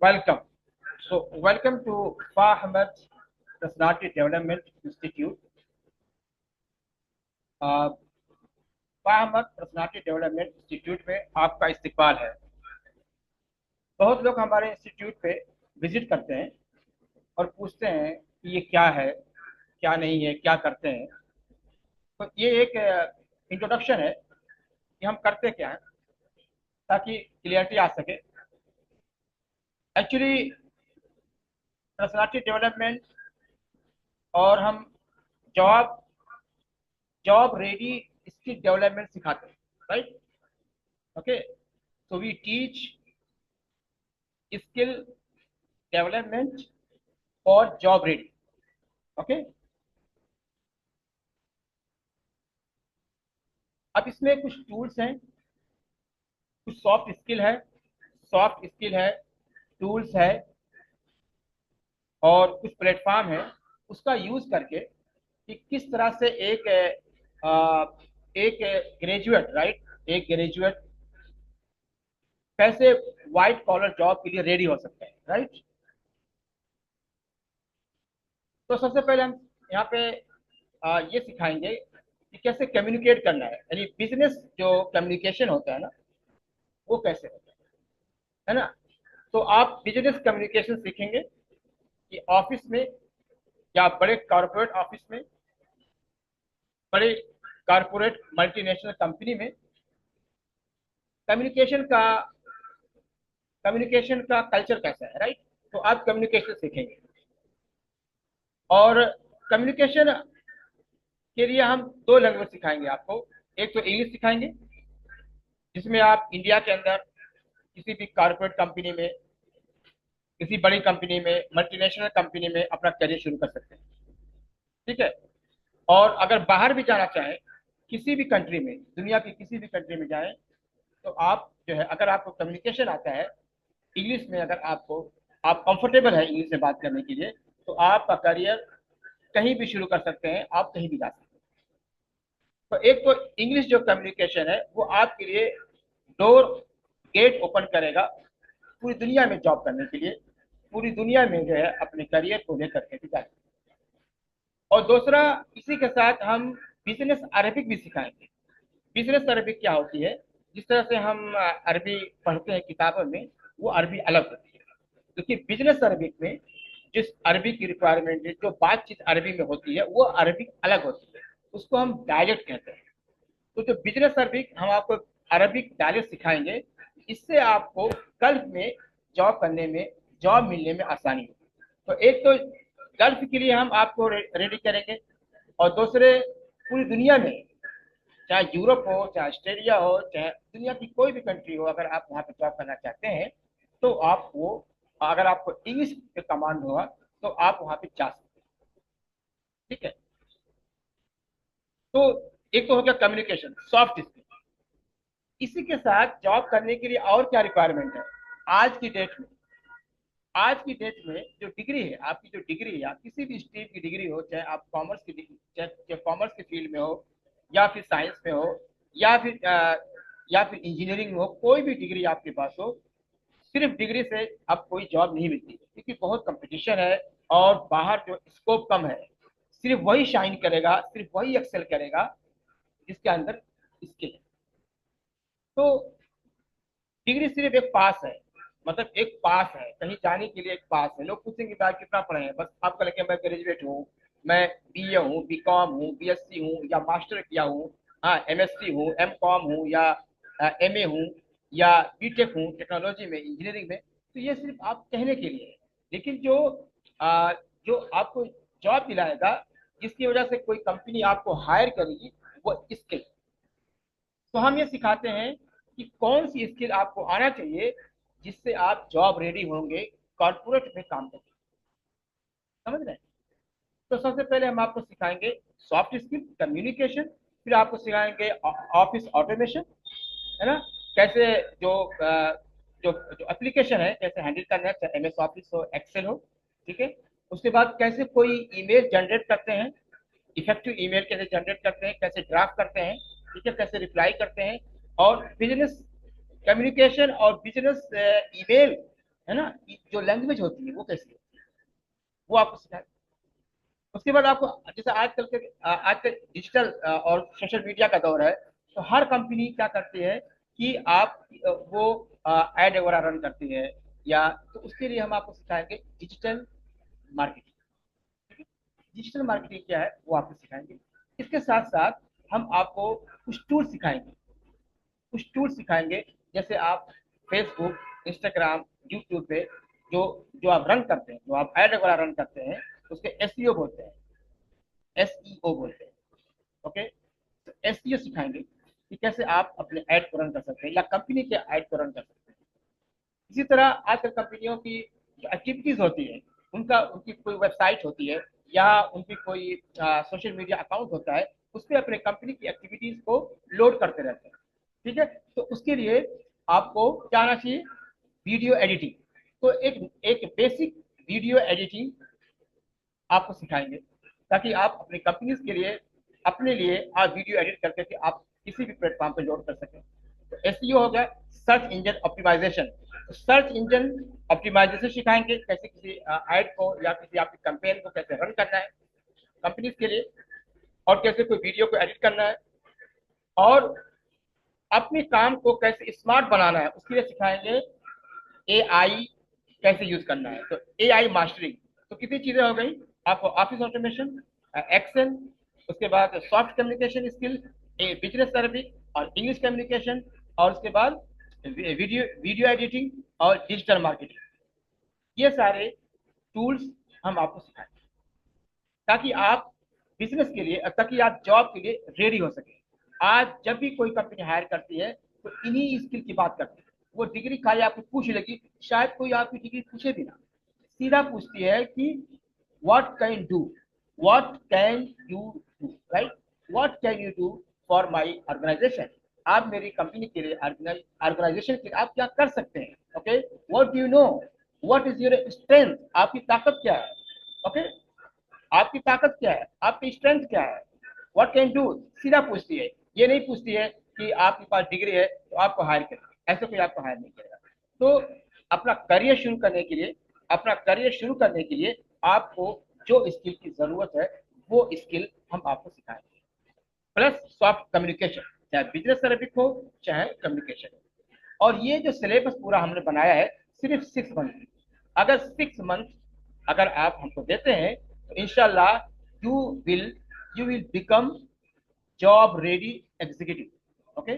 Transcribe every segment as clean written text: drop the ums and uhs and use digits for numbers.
Welcome. So, welcome to Fahmed Personality Development Institute. फahmed personality development institute में आपका इस्तकबाल है। बहुत लोग हमारे इंस्टीट्यूट पे विजिट करते हैं और पूछते हैं कि ये क्या है, क्या नहीं है, क्या करते हैं। तो ये एक इंट्रोडक्शन है कि हम करते क्या हैं, ताकि क्लियरिटी आ सके। एक्चुअली पर्सनालिटी डेवलपमेंट और हम job job ready skill development सिखाते हैं, right? Okay, so we teach skill development और जॉब रेडी। ओके, अब इसमें कुछ टूल्स हैं, कुछ सॉफ्ट स्किल है, टूल्स है और कुछ प्लेटफॉर्म है। उसका यूज करके कि किस तरह से एक ग्रेजुएट, राइट, एक ग्रेजुएट कैसे व्हाइट कॉलर जॉब के लिए रेडी हो सकते हैं, राइट? तो सबसे पहले हम यहाँ पे ये सिखाएंगे कि कैसे कम्युनिकेट करना है, यानी बिजनेस जो कम्युनिकेशन होता है ना, वो कैसे होता है ना। तो आप बिजनेस कम्युनिकेशन सीखेंगे कि ऑफिस में या बड़े कॉर्पोरेट ऑफिस में, बड़े कॉर्पोरेट मल्टीनेशनल कंपनी में कम्युनिकेशन का कम्युनिकेशन का कल्चर कैसा है, राइट? तो आप कम्युनिकेशन सीखेंगे और कम्युनिकेशन के लिए हम दो लैंग्वेज सिखाएंगे आपको। एक तो इंग्लिश सिखाएंगे, जिसमें आप इंडिया के अंदर किसी भी कॉर्पोरेट कंपनी में, किसी बड़ी कंपनी में, मल्टीनेशनल कंपनी में अपना करियर शुरू कर सकते हैं, ठीक है? और अगर बाहर भी जाना चाहें, किसी भी कंट्री में, दुनिया की किसी भी कंट्री में जाएं, तो आप जो है, अगर आपको कम्युनिकेशन आता है इंग्लिश में, अगर आप कंफर्टेबल है इंग्लिश में बात करने के लिए, तो आपका करियर कहीं भी शुरू कर सकते हैं, आप कहीं भी जा सकते हैं। तो एक तो इंग्लिश जो कम्युनिकेशन है वो आपके लिए डोर, गेट ओपन करेगा पूरी दुनिया में जॉब करने के लिए, पूरी दुनिया में जो है अपने करियर को लेकर के भी जा सकते हैं। और दूसरा, इसी के साथ हम बिजनेस अरबिक भी सिखाएंगे। बिजनेस अरबिक क्या होती है? जिस तरह से हम अरबी पढ़ते हैं किताबों में, वो अरबी अलग होती है, क्योंकि बिजनेस अरबिक में जिस अरबी की रिक्वायरमेंट है, जो बातचीत अरबी में होती है, वो अरबिक अलग होती है, उसको हम डायलेक्ट कहते हैं। तो जो बिजनेस अरबिक, हम आपको अरबिक डायलेक्ट सिखाएंगे, इससे आपको गल्फ में जॉब करने में, जॉब मिलने में आसानी होगी। तो एक तो गल्फ के लिए हम आपको रेडी करेंगे, और दूसरे पूरी दुनिया में, चाहे यूरोप हो, चाहे ऑस्ट्रेलिया हो, चाहे दुनिया की कोई भी कंट्री हो, अगर आप वहाँ पे जॉब करना चाहते हैं, तो आप वो, अगर आपको इंग्लिश पे कमांड होगा, तो आप वहाँ पे जा सकते हैं, ठीक है? तो एक तो हो गया कम्युनिकेशन, सॉफ्ट स्किल। इसी के साथ जॉब करने के लिए और क्या रिक्वायरमेंट है आज की डेट में? आज की डेट में जो डिग्री है, आपकी जो डिग्री है, आप किसी भी स्ट्रीम की डिग्री हो, चाहे आप कॉमर्स की डिग्री, चाहे कॉमर्स के फील्ड में हो, या फिर साइंस में हो, या फिर इंजीनियरिंग में हो, कोई भी डिग्री आपके पास हो, सिर्फ डिग्री से अब कोई जॉब नहीं मिलती, क्योंकि बहुत कंपटीशन है और बाहर जो स्कोप कम है। सिर्फ वही शाइन करेगा, सिर्फ वही एक्सेल करेगा जिसके अंदर स्किल है। तो डिग्री सिर्फ एक पास है, मतलब एक पास है, कहीं जाने के लिए एक पास है। लोग पूछेंगे भाई कितना पढ़े हैं, बस आपका लगे मैं ग्रेजुएट हूँ, मैं बीए हूँ, बीकॉम हूँ, बीएससी हूँ, या मास्टर किया हूँ, हाँ एमएससी हूँ, एमकॉम हूँ, या एमए हूँ, या बीटेक हूँ टेक्नोलॉजी में, इंजीनियरिंग में। तो ये सिर्फ आप कहने के लिए है, लेकिन जो आपको जॉब दिलाएगा, जिसकी वजह से कोई कंपनी आपको हायर करेगी, वो स्किल। तो हम ये सिखाते हैं कि कौन सी स्किल आपको आना चाहिए जिससे आप जॉब रेडी होंगे कॉर्पोरेट में काम करने, समझ रहे हैं? तो सबसे पहले हम आपको सिखाएंगे सॉफ्ट स्किल, कम्युनिकेशन। फिर आपको सिखाएंगे ऑफिस ऑटोमेशन, है ना, कैसे जो जो जो एप्लीकेशन है कैसे हैंडल करना है, चाहे एमएस ऑफिस हो, एक्सेल हो, ठीक है? उसके बाद कैसे कोई ईमेल जनरेट करते हैं, इफेक्टिव ईमेल कैसे जनरेट करते हैं, कैसे ड्राफ्ट करते हैं, ठीक है, कैसे रिप्लाई करते हैं। और बिजनेस कम्युनिकेशन और बिजनेस ईमेल है ना, जो लैंग्वेज होती है वो कैसी होती है, वो आपको सिखाएंगे। उसके बाद आपको, जैसे आजकल डिजिटल और सोशल मीडिया का दौर है, तो हर कंपनी क्या करती है कि आप वो एड वगैरह रन करती है, या तो उसके लिए हम आपको सिखाएंगे डिजिटल मार्केटिंग। डिजिटल मार्केटिंग क्या है वो आपको सिखाएंगे। इसके साथ साथ हम आपको कुछ टूल सिखाएंगे, कुछ टूल सिखाएंगे, जैसे आप फेसबुक, इंस्टाग्राम, यूट्यूब पे जो जो आप रन करते हैं, जो आप ऐड वगैरह रन करते हैं, उसके एसईओ बोलते हैं, एसईओ बोलते हैं। ओके, तो एसईओ सिखाएंगे कि कैसे आप अपने ऐड को रन कर सकते हैं या कंपनी के ऐड को रन कर सकते हैं। इसी तरह आजकल कंपनियों की जो एक्टिविटीज होती है, उनका उनकी कोई वेबसाइट होती है या उनकी कोई सोशल मीडिया अकाउंट होता है, उस पर अपने कंपनी की एक्टिविटीज को लोड करते रहते हैं। ठीक है, तो उसके लिए आपको क्या आना चाहिए, वीडियो एडिटिंग। तो एक एक बेसिक वीडियो एडिटिंग आपको सिखाएंगे, ताकि आप अपनी कंपनीज के लिए, अपने लिए आप वीडियो एडिट करके कि आप किसी भी प्लेटफॉर्म पे लोड कर सकें। तो एसईओ हो गया, search engine optimisation. Search engine optimisation सिखाएंगे, कैसे किसी ऐड को या किसी आपकी कैंपेन को कैसे रन करना है कंपनीज के लिए, और कैसे कोई वीडियो को एडिट करना है, और अपने काम को कैसे स्मार्ट बनाना है उसके लिए सिखाएंगे। एआई कैसे यूज करना है, तो एआई मास्टरिंग। तो कितनी चीजें हो गई आपको, ऑफिस ऑटोमेशन, एक्सेल, उसके बाद soft communication skill, business service और इंग्लिश कम्युनिकेशन, और उसके बाद वीडियो वीडियो एडिटिंग और डिजिटल मार्केटिंग। ये सारे टूल्स हम आपको सिखाएंगे, ताकि आप बिजनेस के लिए, ताकि आप जॉब के लिए रेडी हो सके। आज जब भी कोई कंपनी हायर करती है तो इन्हीं स्किल की बात करती है। वो डिग्री खाली आपको पूछ लेगी, शायद कोई आपकी डिग्री पूछे भी ना, सीधा पूछती है कि what can do, what can you do, right, what can you do for my organisation. आप मेरी कंपनी के लिए, ऑर्गेनाइजेशन के लिए आप क्या कर सकते हैं। Okay, what do you know, what is your strength, आपकी ताकत क्या है। ओके, आपकी ताकत क्या है, आपकी स्ट्रेंथ क्या है, व्हाट कैन डू, सीधा पूछती है। ये नहीं पूछती है कि आपके पास डिग्री है तो आपको हायर करें, ऐसे कोई आपको हायर नहीं करेगा। तो अपना करियर शुरू करने के लिए, अपना करियर शुरू करने के लिए आपको जो स्किल की जरूरत है वो स्किल हम आपको सिखाएंगे, प्लस सॉफ्ट कम्युनिकेशन, चाहे बिजनेस सर्विस हो चाहे कम्युनिकेशन हो। और ये जो सिलेबस पूरा हमने बनाया है सिर्फ 6 मंथ, अगर 6 मंथ अगर आप हमको देते हैं तो इंशाल्लाह you will you will become job ready executive. Okay,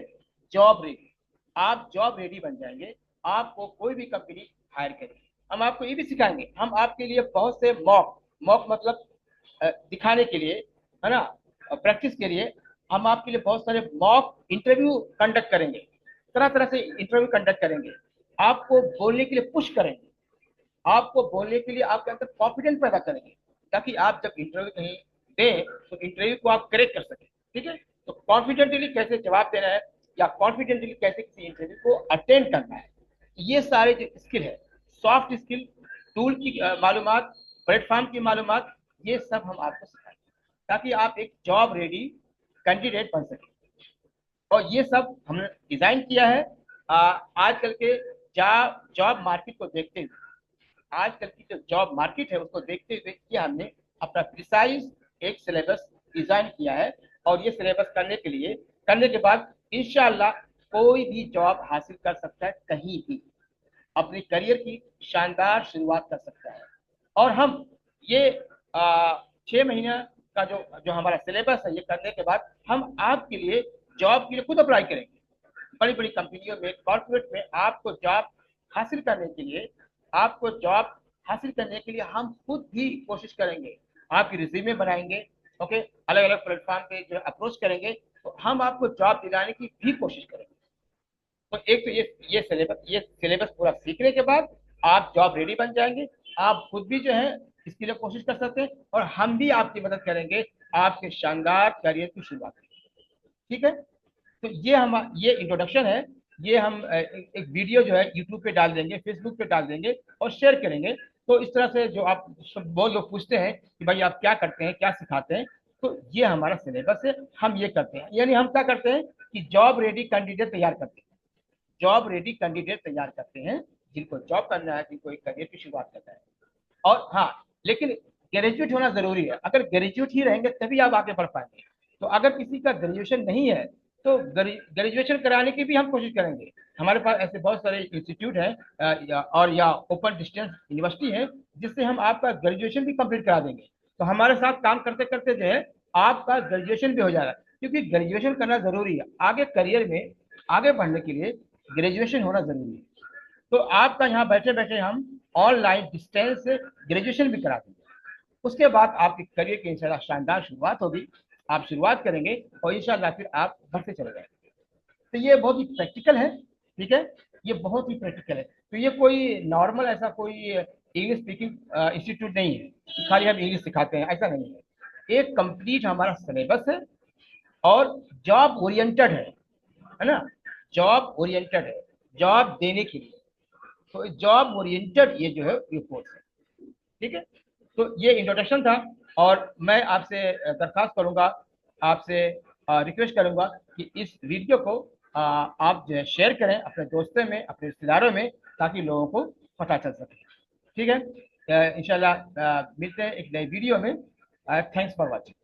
job ready, आप जॉब रेडी बन जाएंगे, आपको कोई भी कंपनी हायर करेगी। हम आपको ये भी सिखाएंगे, हम आपके लिए बहुत से मॉक, मॉक मतलब दिखाने के लिए, है ना, प्रैक्टिस के लिए हम आपके लिए बहुत सारे मॉक इंटरव्यू कंडक्ट करेंगे, तरह तरह से इंटरव्यू कंडक्ट करेंगे, आपको बोलने के लिए पुश करेंगे, आपको बोलने के लिए आपके अंदर कॉन्फिडेंस पैदा करेंगे, ताकि आप जब इंटरव्यू कहीं दें तो इंटरव्यू को आप क्रैक कर सकें। ठीक है, तो कॉन्फिडेंटली कैसे जवाब देना है या कॉन्फिडेंटली कैसे किसी इंटरव्यू को अटेंड करना है, ये सारे जो स्किल है, सॉफ्ट स्किल, टूल की मालूमात, प्लेटफॉर्म की मालूमात, ये सब हम आपको सिखाएंगे, ताकि आप एक जॉब रेडी कैंडिडेट बन सकें। और ये सब हमने डिजाइन किया है आजकल के जॉब मार्केट को देखते हुए, आजकल की जो जॉब मार्केट है उसको देखते हुए ये हमने अपना प्रिसाइज एक सिलेबस डिजाइन किया है। और ये सिलेबस करने के बाद इंशाल्लाह कोई भी जॉब हासिल कर सकता है, कहीं भी अपने करियर की शानदार शुरुआत कर सकता है। और हम ये 6 महीने का जो जो हमारा सिलेबस है, ये करने के बाद हम आपके लिए जॉब के लिए खुद अप्लाई करेंगे। बड़ी बड़ी कंपनियों में, कॉर्पोरेट में आपको जॉब हासिल करने के लिए, आपको जॉब हासिल करने के लिए हम खुद भी कोशिश करेंगे, आपकी रिज्यूमे बनाएंगे। ओके, अलग अलग प्लेटफॉर्म पे जो अप्रोच करेंगे, तो हम आपको जॉब दिलाने की भी कोशिश करेंगे। तो एक तो ये सिलेबस पूरा सीखने के बाद आप जॉब रेडी बन जाएंगे, आप खुद भी जो है इसके लिए कोशिश कर सकते हैं, और हम भी आपकी मदद करेंगे आपके शानदार करियर की शुरुआत में। ठीक है, तो ये इंट्रोडक्शन है। ये हम एक वीडियो जो है यूट्यूब पे डाल देंगे, फेसबुक पे डाल देंगे और शेयर करेंगे। तो इस तरह से जो आप बहुत लोग पूछते हैं कि भाई आप क्या करते हैं, क्या सिखाते हैं, तो ये हमारा सिलेबस है, हम ये करते हैं। यानी हम क्या करते हैं कि जॉब रेडी कैंडिडेट तैयार करते हैं, जॉब रेडी कैंडिडेट तैयार करते हैं। जिनको जॉब करना है, जिनको एक करियर की शुरुआत करना है। और हाँ, लेकिन ग्रेजुएट होना जरूरी है। अगर ग्रेजुएट ही रहेंगे तभी आप आगे बढ़ पाएंगे। तो अगर किसी का ग्रेजुएशन नहीं है तो ग्रेजुएशन कराने की भी हम कोशिश करेंगे। हमारे पास ऐसे बहुत सारे इंस्टीट्यूट हैं और या ओपन डिस्टेंस यूनिवर्सिटी है, जिससे हम आपका ग्रेजुएशन भी कंप्लीट करा देंगे। तो हमारे साथ काम करते करते जो है आपका ग्रेजुएशन भी हो जाएगा, क्योंकि ग्रेजुएशन करना जरूरी है। आगे करियर में आगे बढ़ने के लिए ग्रेजुएशन होना जरूरी है। तो आपका यहाँ बैठे बैठे हम ऑनलाइन डिस्टेंस से ग्रेजुएशन भी करा देंगे। उसके बाद आपके करियर की इंशाल्लाह शानदार शुरुआत होगी। आप शुरुआत करेंगे और इंशाल्लाह फिर आप बढ़ते चले जाएंगे। तो ये बहुत ही प्रैक्टिकल है, ठीक है, ये बहुत ही प्रैक्टिकल है। तो ये कोई नॉर्मल ऐसा कोई इंग्लिश स्पीकिंग इंस्टीट्यूट नहीं है कि खाली हम इंग्लिश सिखाते हैं, ऐसा नहीं है। एक कंप्लीट हमारा सिलेबस है और जॉब ओरिएंटेड है ना, जॉब ओरिएंटेड है, जॉब देने के लिए। तो जॉब ओरिएंटेड ये जो है ये कोर्स है, ठीक है। तो ये इंट्रोडक्शन था। और मैं आपसे दरखास्त करूंगा, आपसे रिक्वेस्ट करूंगा कि इस वीडियो को आप जो है शेयर करें अपने दोस्तों में, अपने रिश्तेदारों में, ताकि लोगों को पता चल सके। ठीक है, इंशाल्लाह मिलते हैं एक नई वीडियो में। Thanks for watching.